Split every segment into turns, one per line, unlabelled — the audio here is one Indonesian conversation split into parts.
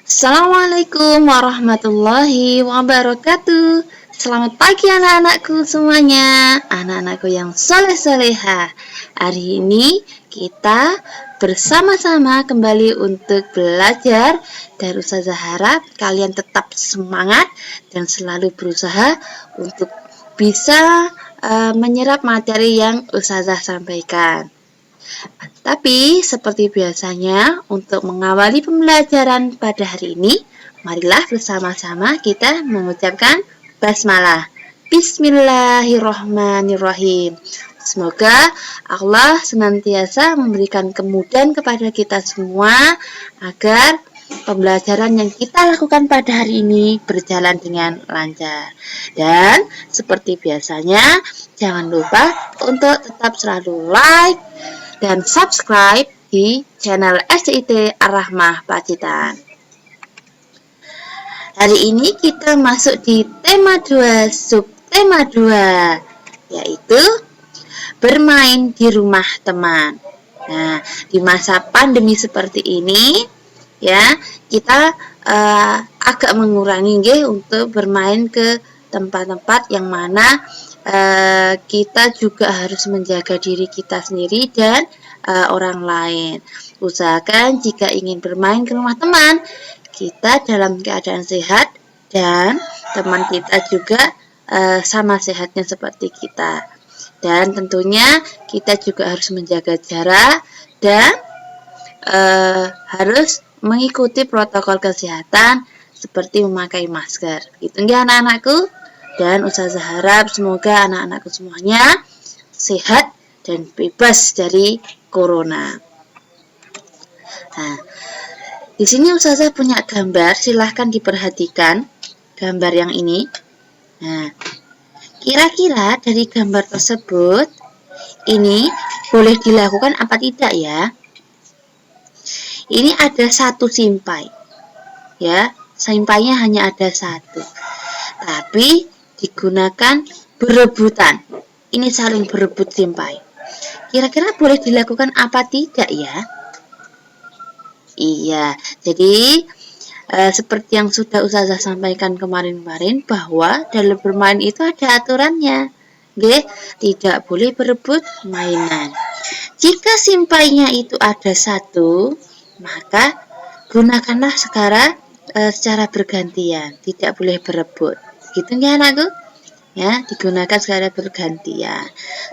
Assalamualaikum warahmatullahi wabarakatuh. Selamat pagi anak-anakku semuanya, anak-anakku yang soleh-soleha. Hari ini kita bersama-sama kembali untuk belajar, dan Ustazah harap kalian tetap semangat dan selalu berusaha untuk bisa menyerap materi yang Ustazah sampaikan. Tapi seperti biasanya, untuk mengawali pembelajaran pada hari ini, marilah bersama-sama kita mengucapkan basmalah. Bismillahirrahmanirrahim. Semoga Allah senantiasa memberikan kemudahan kepada kita semua agar pembelajaran yang kita lakukan pada hari ini berjalan dengan lancar. Dan seperti biasanya, jangan lupa untuk tetap selalu like dan subscribe di channel SCIT Ar-Rahmah Pacitan. Hari ini kita masuk di tema 2, subtema 2, yaitu bermain di rumah teman. Nah, di masa pandemi seperti ini, ya, kita agak mengurangi untuk bermain ke tempat-tempat yang mana kita juga harus menjaga diri kita sendiri dan orang lain. Usahakan jika ingin bermain ke rumah teman, kita dalam keadaan sehat dan teman kita juga sama sehatnya seperti kita. Dan tentunya kita juga harus menjaga jarak dan harus mengikuti protokol kesehatan seperti memakai masker. Gitu ya anak-anakku. Dan Ustazah harap semoga anak-anakku semuanya sehat dan bebas dari corona. Nah, di sini Ustazah punya gambar, silahkan diperhatikan gambar yang ini. Nah, kira-kira dari gambar tersebut ini boleh dilakukan apa tidak ya? Ini ada satu simpai, ya, simpainya hanya ada satu, tapi digunakan berebutan. Ini saling berebut simpai. Kira-kira boleh dilakukan apa tidak ya? Iya, jadi seperti yang sudah Ustazah sampaikan kemarin-kemarin, bahwa dalam bermain itu ada aturannya. Tidak boleh berebut mainan. Jika simpainya itu ada satu, maka gunakanlah secara bergantian, tidak boleh berebut. Gitu ya anakku? Ya, digunakan secara bergantian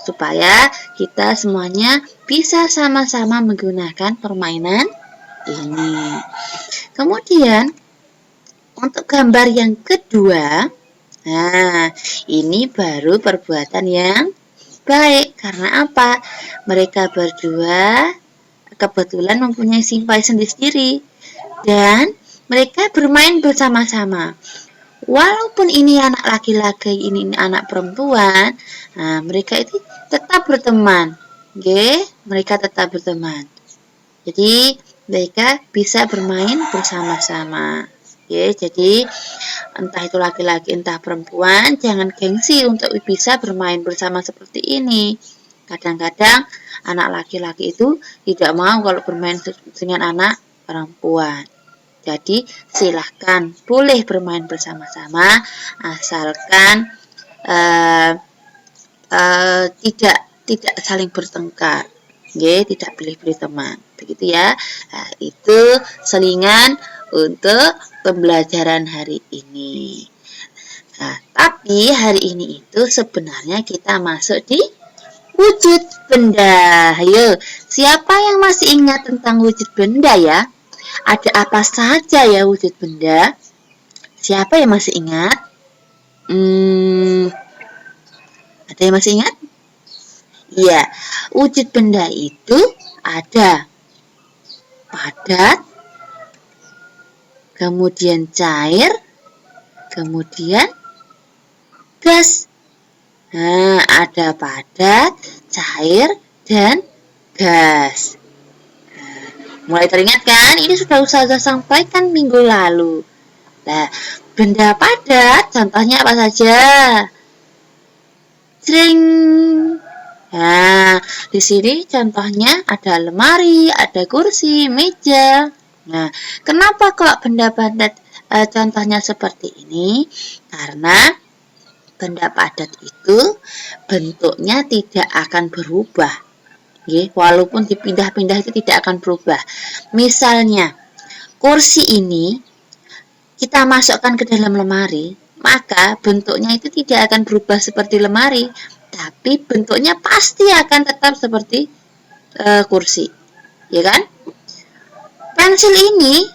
supaya kita semuanya bisa sama-sama menggunakan permainan ini. Kemudian untuk gambar yang kedua, nah ini baru perbuatan yang baik. Karena apa? Mereka berdua kebetulan mempunyai simpai sendiri-sendiri dan mereka bermain bersama-sama. Walaupun ini anak laki-laki, ini anak perempuan, nah mereka itu tetap berteman. Mereka tetap berteman. Jadi mereka bisa bermain bersama-sama. Jadi entah itu laki-laki entah perempuan, jangan gengsi untuk bisa bermain bersama seperti ini. Kadang-kadang anak laki-laki itu tidak mau kalau bermain dengan anak perempuan. Jadi silahkan boleh bermain bersama-sama asalkan tidak saling bertengkar. Tidak pilih-pilih teman. Begitu ya. Nah, itu selingan untuk pembelajaran hari ini. Nah, tapi hari ini itu sebenarnya kita masuk di wujud benda. Ayo, siapa yang masih ingat tentang wujud benda ya? Ada apa saja ya wujud benda? Siapa yang masih ingat? Ada yang masih ingat? Iya, wujud benda itu ada padat, kemudian cair, kemudian gas. Nah, ada padat, cair, dan gas. Mulai teringat kan? Ini sudah Ustazah sampaikan minggu lalu. Nah, benda padat contohnya apa saja? Sering. Nah, di sini contohnya ada lemari, ada kursi, meja. Nah, kenapa kok benda padat contohnya seperti ini? Karena benda padat itu bentuknya tidak akan berubah. Walaupun dipindah-pindah itu tidak akan berubah. Misalnya, kursi ini kita masukkan ke dalam lemari, maka bentuknya itu tidak akan berubah seperti lemari, tapi bentuknya pasti akan tetap seperti kursi, ya kan? Pensil ini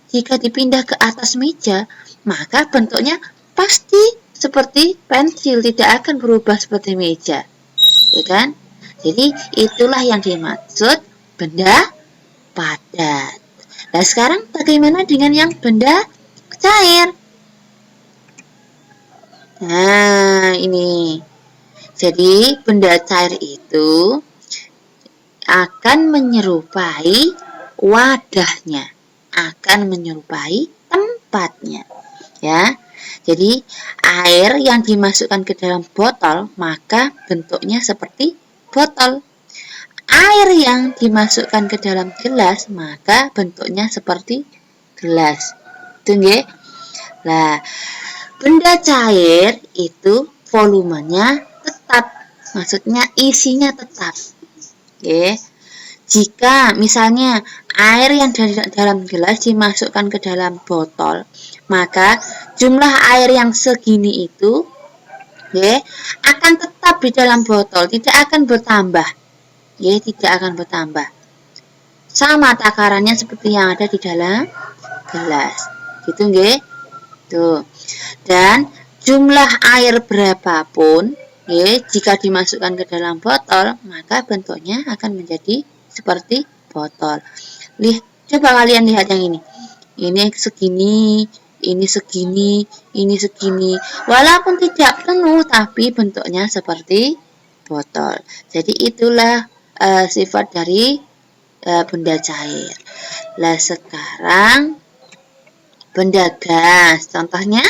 jika dipindah ke atas meja, maka bentuknya pasti seperti pensil, tidak akan berubah seperti meja, ya kan? Jadi itulah yang dimaksud benda padat. Nah, sekarang bagaimana dengan yang benda cair? Nah, ini. Jadi benda cair itu akan menyerupai wadahnya, akan menyerupai tempatnya, ya. Jadi air yang dimasukkan ke dalam botol maka bentuknya seperti botol. Air yang dimasukkan ke dalam gelas maka bentuknya seperti gelas. Itu nggih. Nah, benda cair itu volumenya tetap, maksudnya isinya tetap. Oke. Jika misalnya air yang dari dalam gelas dimasukkan ke dalam botol, maka jumlah air yang segini itu akan tetap di dalam botol, tidak akan bertambah. Tidak akan bertambah. Sama takarannya seperti yang ada di dalam gelas. Gitu nggih. Tuh. Dan jumlah air berapapun, jika dimasukkan ke dalam botol, maka bentuknya akan menjadi seperti botol. Coba kalian lihat yang ini. Ini segini, ini segini, ini segini. Walaupun tidak penuh, tapi bentuknya seperti botol. Jadi itulah sifat dari benda cair. Nah, sekarang benda gas. Contohnya?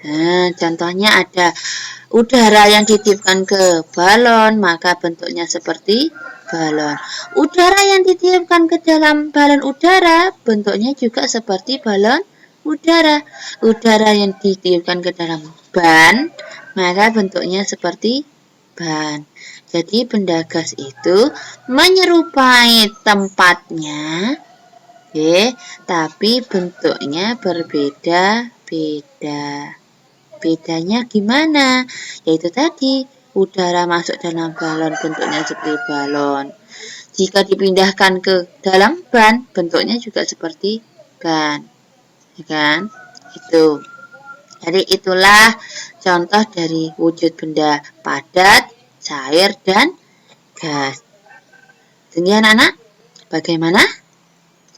Nah, contohnya ada udara yang ditiupkan ke balon, maka bentuknya seperti balon. Udara yang ditiupkan ke dalam balon udara, bentuknya juga seperti balon udara. Udara yang ditiupkan ke dalam ban, maka bentuknya seperti ban. Jadi benda gas itu menyerupai tempatnya, tapi bentuknya berbeda-beda. Bedanya gimana? Yaitu tadi, udara masuk dalam balon bentuknya seperti balon. Jika dipindahkan ke dalam ban, bentuknya juga seperti ban. Ya kan? Itu. Jadi itulah contoh dari wujud benda padat, cair, dan gas. Tinggi anak-anak? Bagaimana?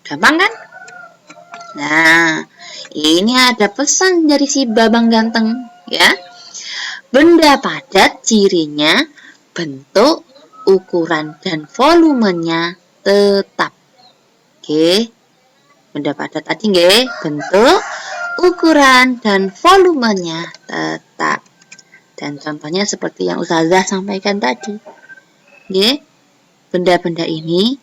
Gampang kan? Nah, ini ada pesan dari si Babang Ganteng, ya. Benda padat cirinya bentuk, ukuran, dan volumenya tetap. Oke. Benda padat tadi nggih, bentuk, ukuran, dan volumenya tetap. Dan contohnya seperti yang Ustazah sampaikan tadi. Nggih. Benda-benda ini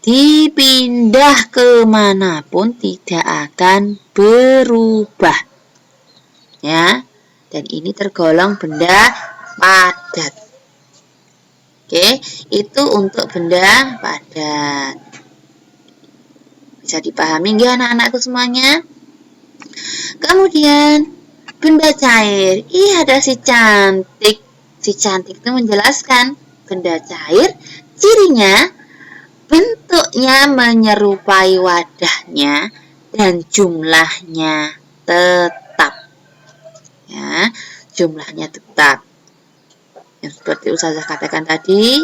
dipindah kemanapun tidak akan berubah, ya. Dan ini tergolong benda padat. Oke, itu untuk benda padat. Bisa dipahami nggak anak-anakku semuanya? Kemudian benda cair. Ada si cantik. Si cantik itu menjelaskan benda cair cirinya bentuknya menyerupai wadahnya dan jumlahnya tetap. Ya, jumlahnya tetap. Yang seperti Ustazah katakan tadi,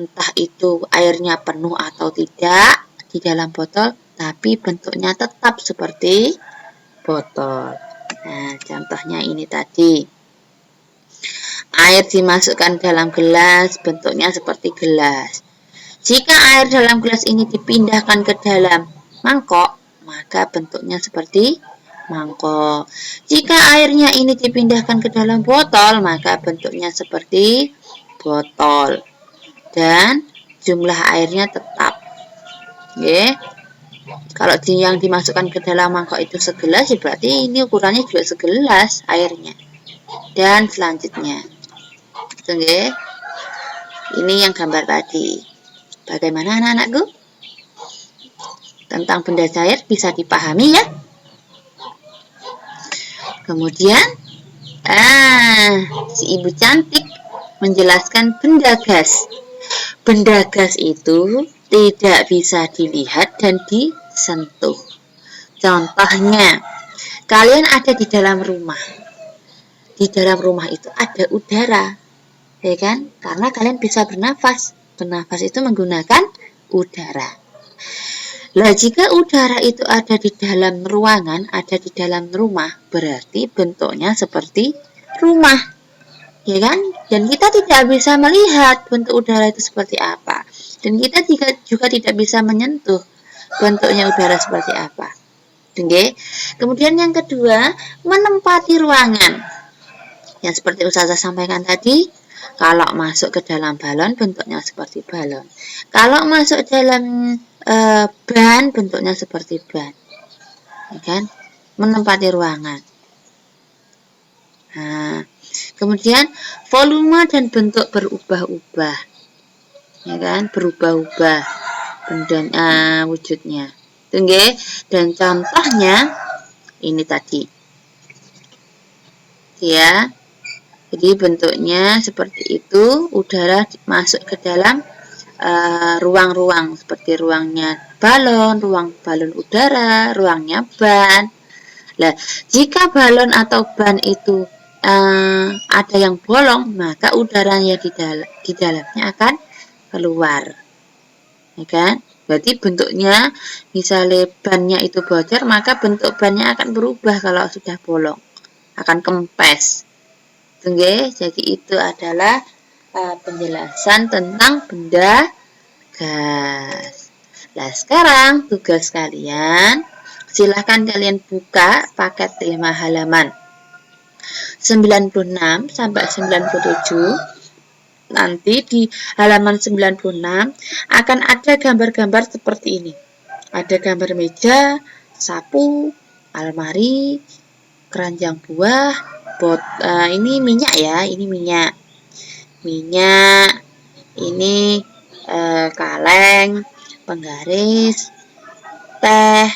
entah itu airnya penuh atau tidak di dalam botol, tapi bentuknya tetap seperti botol. Nah, contohnya ini tadi. Air dimasukkan dalam gelas, bentuknya seperti gelas. Jika air dalam gelas ini dipindahkan ke dalam mangkok, maka bentuknya seperti mangkok. Jika airnya ini dipindahkan ke dalam botol, maka bentuknya seperti botol. Dan jumlah airnya tetap. Nggih. Kalau yang dimasukkan ke dalam mangkok itu segelas, ya berarti ini ukurannya juga segelas airnya. Dan selanjutnya, nggih. Ini yang gambar tadi. Bagaimana anak-anakku? Tentang benda cair bisa dipahami ya? Kemudian, si ibu cantik menjelaskan benda gas. Benda gas itu tidak bisa dilihat dan disentuh. Contohnya, kalian ada di dalam rumah. Di dalam rumah itu ada udara, ya kan? Karena kalian bisa bernafas. Bernafas itu menggunakan udara. Nah, jika udara itu ada di dalam ruangan, ada di dalam rumah, berarti bentuknya seperti rumah, ya kan? Dan kita tidak bisa melihat bentuk udara itu seperti apa. Dan kita juga tidak bisa menyentuh bentuknya udara seperti apa. Oke. Kemudian yang kedua, menempati ruangan. Yang seperti Ustazah sampaikan tadi, kalau masuk ke dalam balon bentuknya seperti balon. Kalau masuk dalam ban bentuknya seperti ban, ya kan? Menempati ruangan. Nah, kemudian volume dan bentuk berubah-ubah, ya kan? Berubah-ubah benda wujudnya. Oke. Dan contohnya ini tadi, ya. Jadi bentuknya seperti itu, udara masuk ke dalam ruang-ruang seperti ruangnya balon, ruang balon udara, ruangnya ban. Nah, jika balon atau ban itu ada yang bolong, maka udaranya di dalamnya akan keluar, ya kan? Berarti bentuknya, misalnya bannya itu bocor, maka bentuk bannya akan berubah kalau sudah bolong, akan kempes. Oke, jadi itu adalah penjelasan tentang benda gas. Nah, sekarang tugas kalian, silahkan kalian buka paket 5 halaman 96 sampai 97. Nanti di halaman 96 akan ada gambar-gambar seperti ini. Ada gambar meja, sapu, almari, keranjang buah, ini minyak ya, ini minyak. Ini kaleng, penggaris, teh,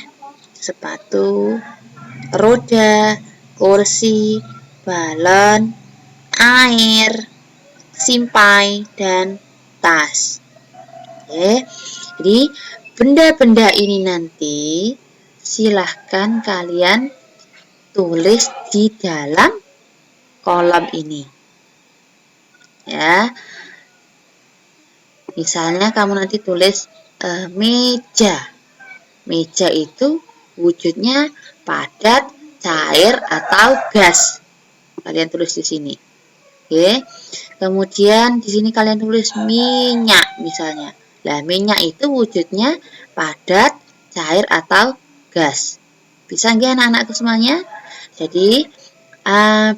sepatu, roda, kursi, balon, air, simpai, dan tas. Oke. Jadi benda-benda ini nanti silahkan kalian tulis di dalam kolom ini. Ya. Misalnya kamu nanti tulis meja. Meja itu wujudnya padat, cair, atau gas. Kalian tulis di sini. Oke. Kemudian di sini kalian tulis minyak misalnya. Nah, minyak itu wujudnya padat, cair, atau gas. Bisa nggak anak-anakku semuanya? Jadi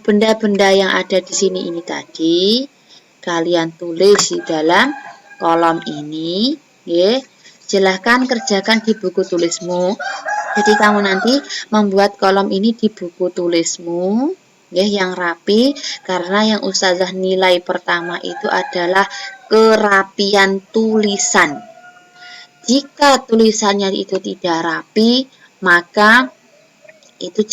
benda-benda yang ada di sini ini tadi kalian tulis di dalam kolom ini, ya. Silahkan kerjakan di buku tulismu. Jadi kamu nanti membuat kolom ini di buku tulismu, ya, yang rapi, karena yang Ustazah nilai pertama itu adalah kerapian tulisan. Jika tulisannya itu tidak rapi, maka itu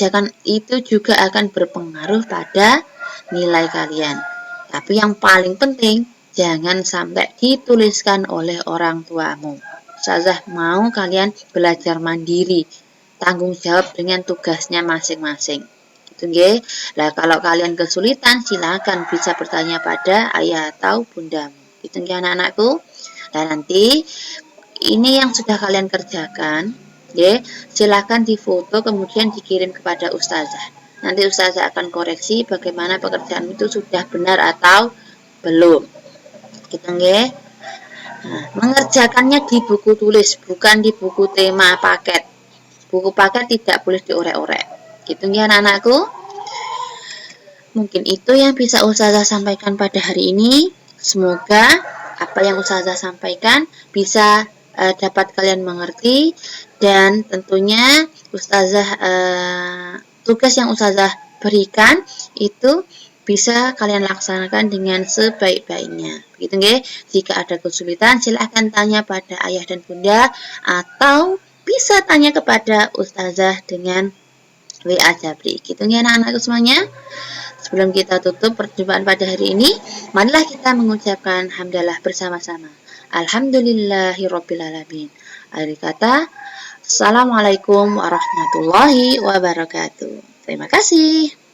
juga akan berpengaruh pada nilai kalian. Tapi yang paling penting, jangan sampai dituliskan oleh orang tuamu. Ustazah mau kalian belajar mandiri, tanggung jawab dengan tugasnya masing-masing. Itu nggih. Nah, kalau kalian kesulitan, silakan bisa bertanya pada ayah atau bundamu. Itu nggih anak-anakku. Nah, nanti ini yang sudah kalian kerjakan, ya, silakan difoto kemudian dikirim kepada Ustazah. Nanti Ustazah akan koreksi bagaimana pekerjaan itu sudah benar atau belum. Gitu nggih. Nah, mengerjakannya di buku tulis, bukan di buku tema paket. Buku paket tidak boleh diorek-orek. Gitu nggih anak-anakku. Mungkin itu yang bisa Ustazah sampaikan pada hari ini. Semoga apa yang Ustazah sampaikan bisa dapat kalian mengerti, dan tentunya ustazah tugas yang ustazah berikan itu bisa kalian laksanakan dengan sebaik-baiknya. Begitu nggih. Jika ada kesulitan silahkan tanya pada ayah dan bunda atau bisa tanya kepada ustazah dengan WA Jabri. Gitu nggih anak-anakku semuanya. Sebelum kita tutup perjumpaan pada hari ini, marilah kita mengucapkan hamdalah bersama-sama. Alhamdulillahirrabbilalamin. Akhir kata, Assalamualaikum warahmatullahi wabarakatuh. Terima kasih.